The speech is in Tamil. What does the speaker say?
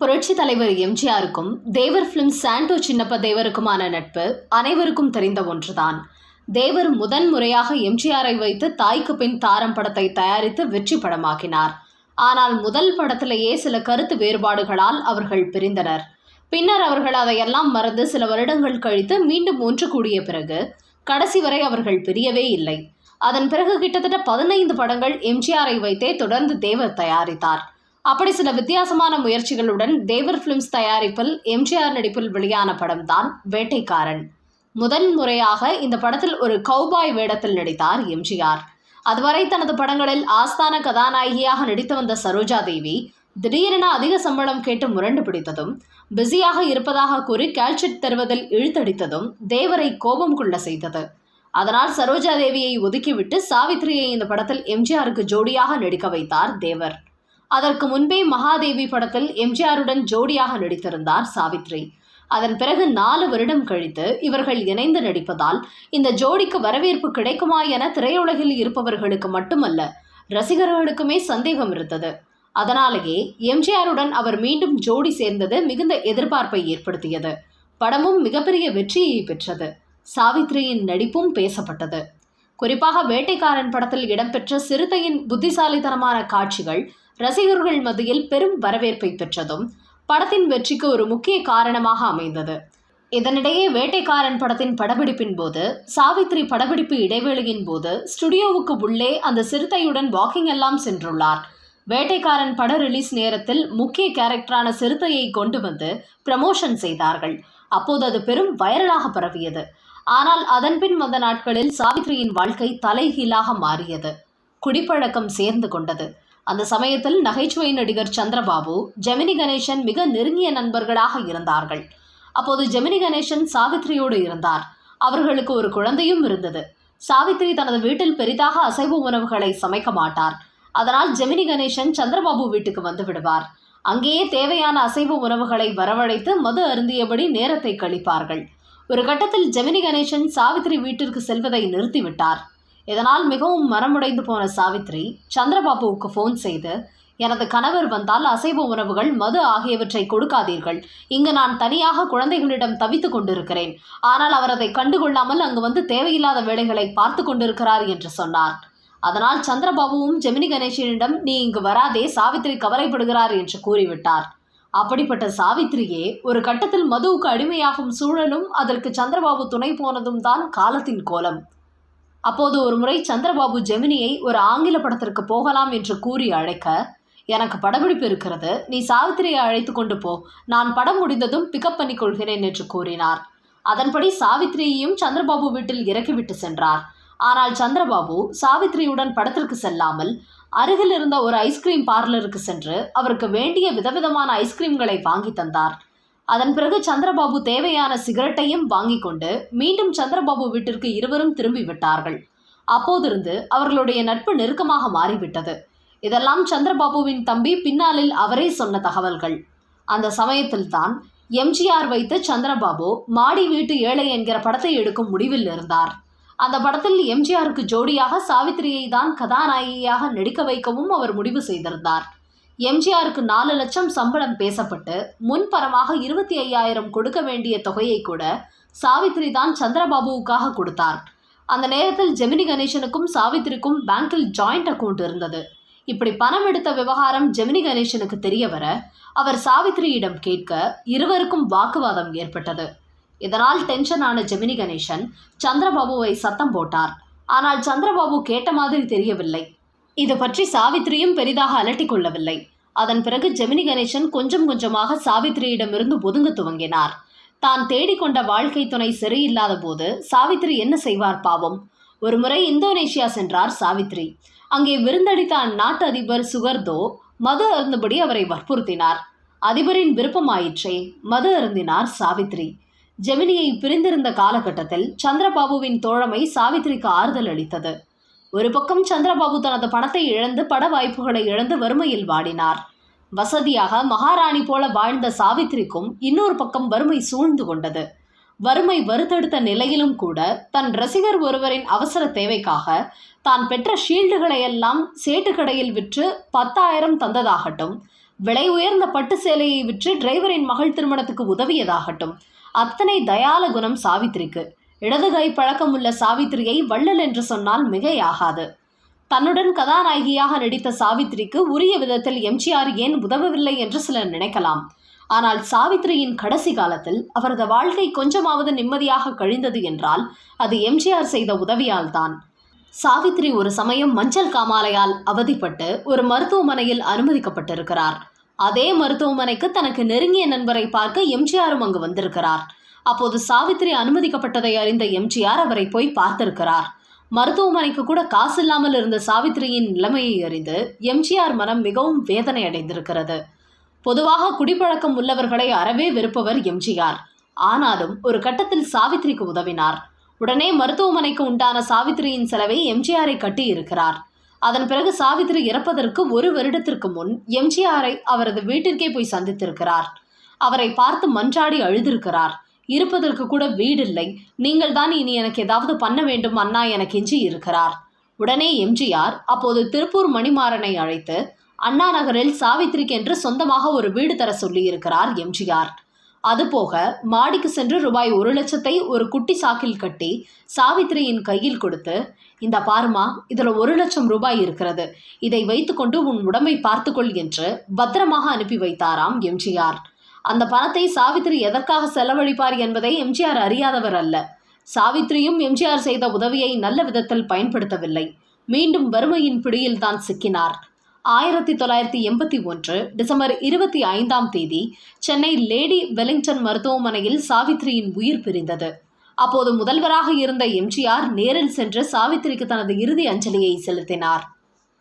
புரட்சி தலைவர் எம்ஜிஆருக்கும் தேவர் பிலிம்ஸ் சாண்டோ சின்னப்ப தேவருக்குமான நட்பு அனைவருக்கும் தெரிந்த ஒன்றுதான். தேவர் முறையாக எம்ஜிஆரை வைத்து தாய்க்கு பின் தாரம் படத்தை தயாரித்து வெற்றி படமாக்கினார். ஆனால் முதல் படத்திலேயே சில கருத்து வேறுபாடுகளால் அவர்கள் பிரிந்தனர். பின்னர் அவர்கள் அதையெல்லாம் மறந்து சில வருடங்கள் கழித்து மீண்டும் ஒன்று கூடிய பிறகு கடைசி வரை அவர்கள் பிரியவே இல்லை. அதன் பிறகு கிட்டத்தட்ட 15 படங்கள் எம்ஜிஆரை வைத்தே தொடர்ந்து தேவர் தயாரித்தார். அப்படி சில வித்தியாசமான முயற்சிகளுடன் தேவர் பிலிம்ஸ் தயாரிப்பில் எம்ஜிஆர் நடிப்பில் வெளியான படம்தான் வேட்டைக்காரன். முறையாக இந்த படத்தில் ஒரு கௌபாய் வேடத்தில் நடித்தார் எம்ஜிஆர். அதுவரை தனது படங்களில் ஆஸ்தான கதாநாயகியாக நடித்து வந்த சரோஜா தேவி திடீரென அதிக சம்பளம் கேட்டு முரண்டு பிடித்ததும், பிஸியாக இருப்பதாக கூறி கேல்ஷீட் தருவதில் இழுத்தடித்ததும் தேவரை கோபம் கொள்ள செய்தது. அதனால் சரோஜா தேவியை ஒதுக்கிவிட்டு சாவித்ரியை இந்த படத்தில் எம்ஜிஆருக்கு ஜோடியாக நடிக்க வைத்தார் தேவர். அதற்கு முன்பே மகாதேவி படத்தில் எம்ஜிஆருடன் ஜோடியாக நடித்திருந்தார் சாவித்ரி. அதன் பிறகு 4 வருடம் கழித்து இவர்கள் இணைந்து நடிப்பதால் இந்த ஜோடிக்கு வரவேற்பு கிடைக்குமா என திரையுலகில் இருப்பவர்களுக்கு மட்டுமல்ல, ரசிகர்களுக்குமே சந்தேகம் இருந்தது. அதனாலேயே எம்ஜிஆருடன் அவர் மீண்டும் ஜோடி சேர்ந்தது மிகுந்த எதிர்பார்ப்பை ஏற்படுத்தியது. படமும் மிகப்பெரிய வெற்றியை பெற்றது. சாவித்ரியின் நடிப்பும் பேசப்பட்டது. குறிப்பாக வேட்டைக்காரன் படத்தில் இடம்பெற்ற சிறுத்தையின் புத்திசாலித்தனமான காட்சிகள் ரசிகர்கள் மத்தியில் பெரும் வரவேற்பை பெற்றதும் படத்தின் வெற்றிக்கு ஒரு முக்கிய காரணமாக அமைந்தது. இதனிடையே வேட்டைக்காரன் படத்தின் படப்பிடிப்பின் போது சாவித்ரி படப்பிடிப்பு இடைவேளையின் போது ஸ்டுடியோவுக்கு உள்ளே அந்த சிறுத்தையுடன் வாக்கிங் எல்லாம் சென்றுள்ளார். வேட்டைக்காரன் பட ரிலீஸ் நேரத்தில் முக்கிய கேரக்டரான சிறுத்தையை கொண்டு வந்து ப்ரமோஷன் செய்தார்கள். அப்போது அது பெரும் வைரலாக பரவியது. ஆனால் அதன்பின் வந்த நாட்களில் சாவித்ரியின் வாழ்க்கை தலைகீழாக மாறியது. குடிப்பழக்கம் சேர்ந்து கொண்டது. அந்த சமயத்தில் நகைச்சுவை நடிகர் சந்திரபாபு, ஜெமினி கணேசன் மிக நெருங்கிய நண்பர்களாக இருந்தார்கள். அப்போது ஜெமினி கணேசன் சாவித்ரியோடு இருந்தார். அவர்களுக்கு ஒரு குழந்தையும் இருந்தது. சாவித்ரி தனது வீட்டில் பெரிதாக அசைவ உணவுகளை சமைக்க மாட்டார். அதனால் ஜெமினி கணேசன் சந்திரபாபு வீட்டுக்கு வந்து விடுவார். அங்கேயே தேவையான அசைவ உணவுகளை வரவழைத்து மது அருந்தியபடி நேரத்தை கழிப்பார்கள். ஒரு கட்டத்தில் ஜெமினி கணேசன் சாவித்ரி வீட்டிற்கு செல்வதை நிறுத்திவிட்டார். இதனால் மிகவும் மனமுடைந்து போன சாவித்ரி சந்திரபாபுவுக்கு ஃபோன் செய்து, எனது கணவர் வந்தால் அசைவ உணவுகள், மது ஆகியவற்றை கொடுக்காதீர்கள். இங்கு நான் தனியாக குழந்தைகளிடம் தவித்து கொண்டிருக்கிறேன். ஆனால் அவர் அதை கண்டுகொள்ளாமல் அங்கு வந்து தேவையில்லாத வேலைகளை பார்த்து கொண்டிருக்கிறார் என்று சொன்னார். அதனால் சந்திரபாபுவும் ஜெமினி கணேசனிடம், நீ இங்கு வராதே, சாவித்ரி கவலைப்படுகிறார் என்று கூறிவிட்டார். அப்படிப்பட்ட சாவித்ரியே ஒரு கட்டத்தில் மதுவுக்கு அடிமையாகும் சூழலும் அதற்கு சந்திரபாபு துணை போனதும் தான் காலத்தின் கோலம். அப்போது ஒரு முறை சந்திரபாபு ஜெமினியை ஒரு ஆங்கில படத்திற்கு போகலாம் என்று கூறி அழைக்க, எனக்கு படப்பிடிப்பு இருக்கிறது, நீ சாவித்திரியை அழைத்து கொண்டு போ, நான் படம் முடிந்ததும் பிக்கப் பண்ணி கொள்கிறேன் என்று கூறினார். அதன்படி சாவித்ரியையும் சந்திரபாபு வீட்டில் இறக்கிவிட்டு சென்றார். ஆனால் சந்திரபாபு சாவித்ரியுடன் படத்திற்கு செல்லாமல் அருகில் இருந்த ஒரு ஐஸ்கிரீம் பார்லருக்கு சென்று அவருக்கு வேண்டிய விதவிதமான ஐஸ்கிரீம்களை வாங்கி தந்தார். அதன் பிறகு சந்திரபாபு தேவையான சிகரெட்டையும் வாங்கி கொண்டு மீண்டும் சந்திரபாபு வீட்டிற்கு இருவரும் திரும்பி விட்டார்கள். அப்போதிருந்து அவர்களுடைய நட்பு நெருக்கமாக மாறிவிட்டது. இதெல்லாம் சந்திரபாபுவின் தம்பி பின்னாளில் அவரே சொன்ன தகவல்கள். அந்த சமயத்தில்தான் எம்ஜிஆர் வைத்து சந்திரபாபு மாடி வீட்டு ஏழை என்கிற படத்தை எடுக்கும் முடிவில் இருந்தார். அந்த படத்தில் எம்ஜிஆருக்கு ஜோடியாக சாவித்ரியை தான் கதாநாயகியாக நடிக்க வைக்கவும் அவர் முடிவு செய்திருந்தார். எம்ஜிஆருக்கு 4 லட்சம் சம்பளம் பேசப்பட்டு முன்பரமாக 25,000 கொடுக்க வேண்டிய தொகையை கூட சாவித்ரி தான் சந்திரபாபுவுக்காக கொடுத்தார். அந்த நேரத்தில் ஜெமினி கணேசனுக்கும் சாவித்ரிக்கும் பேங்கில் ஜாயிண்ட் அக்கவுண்ட் இருந்தது. இப்படி பணம் எடுத்த விவகாரம் ஜெமினி கணேசனுக்கு தெரிய வர அவர் சாவித்ரியிடம் கேட்க இருவருக்கும் வாக்குவாதம் ஏற்பட்டது. இதனால் டென்ஷன் ஆன ஜெமினி கணேசன் சந்திரபாபுவை சத்தம் போட்டார். ஆனால் சந்திரபாபு கேட்ட மாதிரி தெரியவில்லை. இது பற்றி சாவித்ரியும் பெரிதாக அலட்டிக் கொள்ளவில்லை. அதன் பிறகு ஜெமினி கணேசன் கொஞ்சம் கொஞ்சமாக சாவித்ரியிடமிருந்து ஒதுங்க துவங்கினார். தான் தேடிக்கொண்ட வாழ்க்கை துணை சரியில்லாத போது சாவித்ரி என்ன செய்வார் பாவம். ஒரு முறை இந்தோனேஷியா சென்றார் சாவித்ரி. அங்கே விருந்தளித்த அந்நாட்டு அதிபர் சுகர்தோ மது அருந்தபடி அவரை வற்புறுத்தினார். அதிபரின் விருப்பமாயிற்றே, மது அருந்தினார் சாவித்ரி. ஜெமினியை பிரிந்திருந்த காலகட்டத்தில் சந்திரபாபுவின் தோழமை சாவித்ரிக்கு ஆறுதல் அளித்தது. ஒரு பக்கம் சந்திரபாபு தனது பணத்தை இழந்து பட வாய்ப்புகளை இழந்து வறுமையில் வாடினார். வசதியாக மகாராணி போல வாழ்ந்த சாவித்ரிக்கும் இன்னொரு பக்கம் வறுமை சூழ்ந்து கொண்டது. வறுமை வருத்தெடுத்த நிலையிலும் கூட தன் ரசிகர் ஒருவரின் அவசர தேவைக்காக தான் பெற்ற ஷீல்டுகளை எல்லாம் சேட்டுக்கடையில் விற்று 10,000 தந்ததாகட்டும், விலை உயர்ந்த பட்டு சேலையை விற்று டிரைவரின் மகள் திருமணத்துக்கு உதவியதாகட்டும், அத்தனை தயால குணம் சாவித்திரிக்கு. இடது கை பழக்கமுள்ள சாவித்திரியை வள்ளல் என்று சொன்னால் மிகையாகாது. தன்னுடன் கதாநாயகியாக நடித்த சாவித்திரிக்கு உரிய விதத்தில் எம்ஜிஆர் ஏன் உதவவில்லை என்று சிலர் நினைக்கலாம். ஆனால் சாவித்திரியின் கடைசி காலத்தில் அவரது வாழ்க்கை கொஞ்சமாவது நிம்மதியாக கழிந்தது என்றால் அது எம்ஜிஆர் செய்த உதவியால் தான். சாவித்திரி ஒரு சமயம் மஞ்சள் காமாலையால் அவதிப்பட்டு ஒரு மருத்துவமனையில் அனுமதிக்கப்பட்டிருக்கிறார். அதே மருத்துவமனைக்கு தனக்கு நெருங்கிய நண்பரை பார்க்க எம்ஜிஆரும் அங்கு வந்திருக்கிறார். அப்போது சாவித்திரி அனுமதிக்கப்பட்டதை அறிந்த எம்ஜிஆர் அவரை போய் பார்த்திருக்கிறார். மருத்துவமனைக்கு கூட காசு இல்லாமல் இருந்த சாவித்திரியின் நிலைமையை அறிந்து எம்ஜிஆர் மனம் மிகவும் வேதனை அடைந்திருக்கிறது. பொதுவாக குடிப்பழக்கம் உள்ளவர்களை அறவே வெறுப்பவர் எம்ஜிஆர். ஆனாலும் ஒரு கட்டத்தில் சாவித்திரிக்கு உதவினார். உடனே மருத்துவமனைக்கு உண்டான சாவித்திரியின் செலவை எம்ஜிஆரை கட்டி இருக்கிறார். அதன் பிறகு சாவித்திரி இறப்பதற்கு 1 வருடத்திற்கு முன் எம்ஜிஆரை அவரது வீட்டிற்கே போய் சந்தித்திருக்கிறார். அவரை பார்த்து மன்றாடி அழுதிருக்கிறார். இருப்பதற்கு கூட வீடில்லை, நீங்கள் தான் இனி எனக்கு ஏதாவது பண்ண வேண்டும் அண்ணா என கெஞ்சி இருக்கிறார். உடனே எம்ஜிஆர் அப்போது திருப்பூர் மணிமாறனை அழைத்து அண்ணா நகரில் சாவித்திரிக்கு என்று சொந்தமாக ஒரு வீடு தர சொல்லி இருக்கிறார் எம்ஜிஆர். அதுபோக மாடிக்கு சென்று ரூபாய் 1 லட்சத்தை ஒரு குட்டி சாக்கில் கட்டி சாவித்திரியின் கையில் கொடுத்து, இந்த பாருமா, இதில் 1 லட்சம் ரூபாய் இருக்கிறது, இதை வைத்துக்கொண்டு உன் உடம்பை பார்த்துக்கொள் என்று பத்திரமாக அனுப்பி வைத்தாராம் எம்ஜிஆர். அந்த பணத்தை சாவித்திரி எதற்காக செலவழிப்பார் என்பதை எம்ஜிஆர் அறியாதவர் அல்ல. சாவித்திரியும் எம்ஜிஆர் செய்த உதவியை நல்ல விதத்தில் பயன்படுத்தவில்லை. மீண்டும் வறுமையின் பிடியில் தான் சிக்கினார். 1981 டிசம்பர் 25ஆம் தேதி சென்னை லேடி வெலிங்டன் மருத்துவமனையில் சாவித்திரியின் உயிர் பிரிந்தது. அப்போது முதல்வராக இருந்த எம்ஜிஆர் நேரில் சென்று சாவித்திரிக்கு தனது இறுதி அஞ்சலியை செலுத்தினார்.